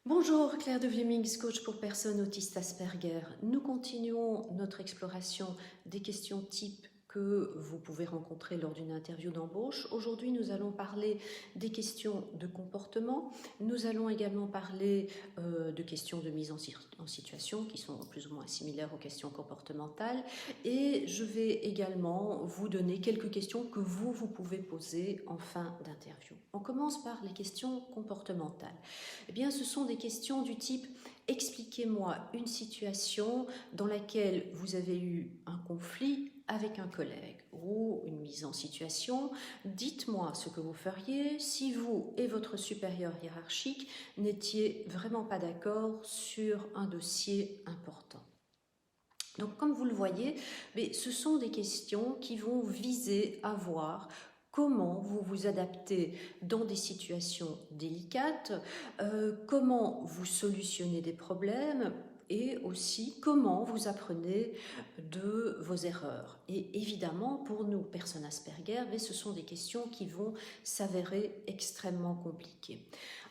Bonjour, Claire de Vlemings, coach pour personnes autistes Asperger. Nous continuons notre exploration des questions types que vous pouvez rencontrer lors d'une interview d'embauche. Aujourd'hui, nous allons parler des questions de comportement. Nous allons également parler de questions de mise en situation qui sont plus ou moins similaires aux questions comportementales. Et je vais également vous donner quelques questions que vous pouvez poser en fin d'interview. On commence par les questions comportementales. Eh bien, ce sont des questions du type « Expliquez-moi une situation dans laquelle vous avez eu un conflit avec un collègue ou une mise en situation. Dites-moi ce que vous feriez si vous et votre supérieur hiérarchique n'étiez vraiment pas d'accord sur un dossier important. » Donc, comme vous le voyez, ce sont des questions qui vont viser à voir comment vous vous adaptez dans des situations délicates, comment vous solutionnez des problèmes et aussi comment vous apprenez de vos erreurs. Et évidemment, pour nous, personnes Asperger, ce sont des questions qui vont s'avérer extrêmement compliquées.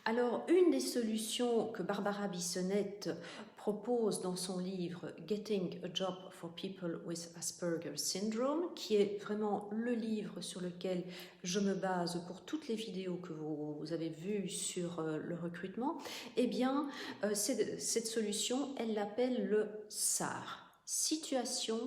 Alors, une des solutions que Barbara Bissonnette propose dans son livre « Getting a Job for People with Asperger Syndrome », qui est vraiment le livre sur lequel je me base pour toutes les vidéos que vous avez vues sur le recrutement, eh bien, cette solution, elle l'appelle le SAR, situation,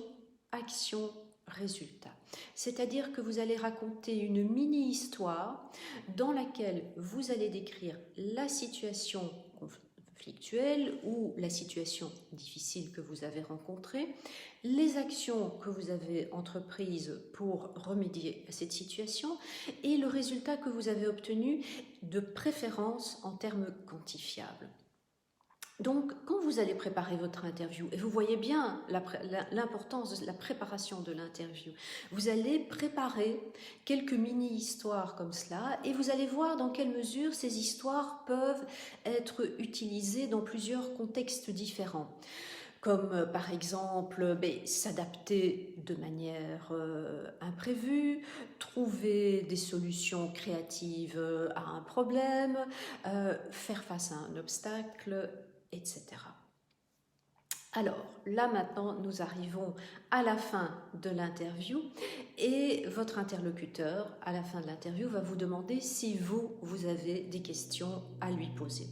action, résultat. C'est-à-dire que vous allez raconter une mini-histoire dans laquelle vous allez décrire la situation conflictuelle ou la situation difficile que vous avez rencontrée, les actions que vous avez entreprises pour remédier à cette situation et le résultat que vous avez obtenu, de préférence en termes quantifiables. Donc, quand vous allez préparer votre interview, et vous voyez bien l'importance de la préparation de l'interview, vous allez préparer quelques mini-histoires comme cela et vous allez voir dans quelle mesure ces histoires peuvent être utilisées dans plusieurs contextes différents. Comme par exemple s'adapter de manière imprévue, trouver des solutions créatives à un problème, faire face à un obstacle, etc. Alors, là maintenant, nous arrivons à la fin de l'interview et votre interlocuteur, à la fin de l'interview, va vous demander si vous avez des questions à lui poser.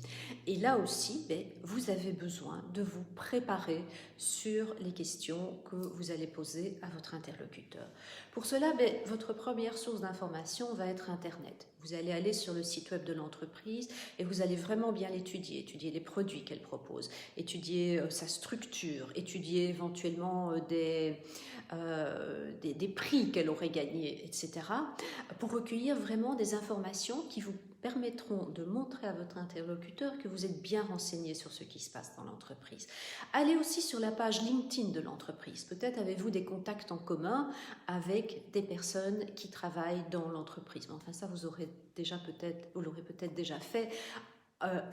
Et là aussi, vous avez besoin de vous préparer sur les questions que vous allez poser à votre interlocuteur. Pour cela, votre première source d'information va être Internet. Vous allez aller sur le site web de l'entreprise et vous allez vraiment bien l'étudier, étudier les produits qu'elle propose, étudier sa structure, étudier éventuellement des prix qu'elle aurait gagnés, etc., pour recueillir vraiment des informations qui vous permettront de montrer à votre interlocuteur que vous êtes bien renseigné sur ce qui se passe dans l'entreprise. Allez aussi sur la page LinkedIn de l'entreprise. Peut-être avez-vous des contacts en commun avec des personnes qui travaillent dans l'entreprise. Enfin, ça, vous l'aurez peut-être déjà fait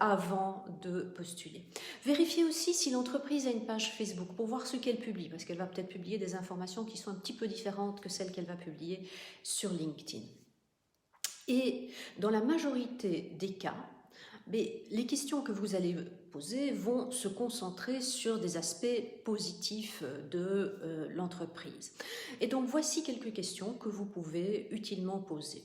avant de postuler. Vérifiez aussi si l'entreprise a une page Facebook pour voir ce qu'elle publie, parce qu'elle va peut-être publier des informations qui sont un petit peu différentes que celles qu'elle va publier sur LinkedIn. Et dans la majorité des cas, les questions que vous allez poser vont se concentrer sur des aspects positifs de l'entreprise. Et donc, voici quelques questions que vous pouvez utilement poser.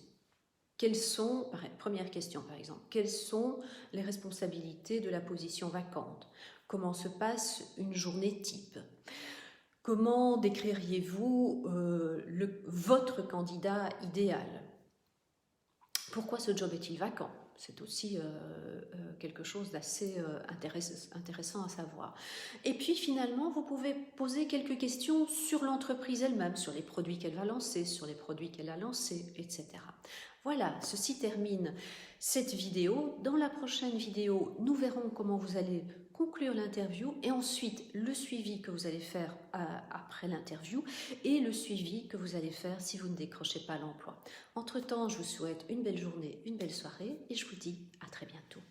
Première question par exemple, quelles sont les responsabilités de la position vacante? Comment se passe une journée type? Comment décririez-vous votre candidat idéal? Pourquoi ce job est-il vacant? C'est aussi quelque chose d'assez intéressant à savoir. Et puis finalement, vous pouvez poser quelques questions sur l'entreprise elle-même, sur les produits qu'elle va lancer, sur les produits qu'elle a lancés, etc. Voilà, ceci termine cette vidéo. Dans la prochaine vidéo, nous verrons comment vous allez conclure l'interview et ensuite le suivi que vous allez faire après l'interview et le suivi que vous allez faire si vous ne décrochez pas l'emploi. Entre-temps, je vous souhaite une belle journée, une belle soirée et je vous dis à très bientôt.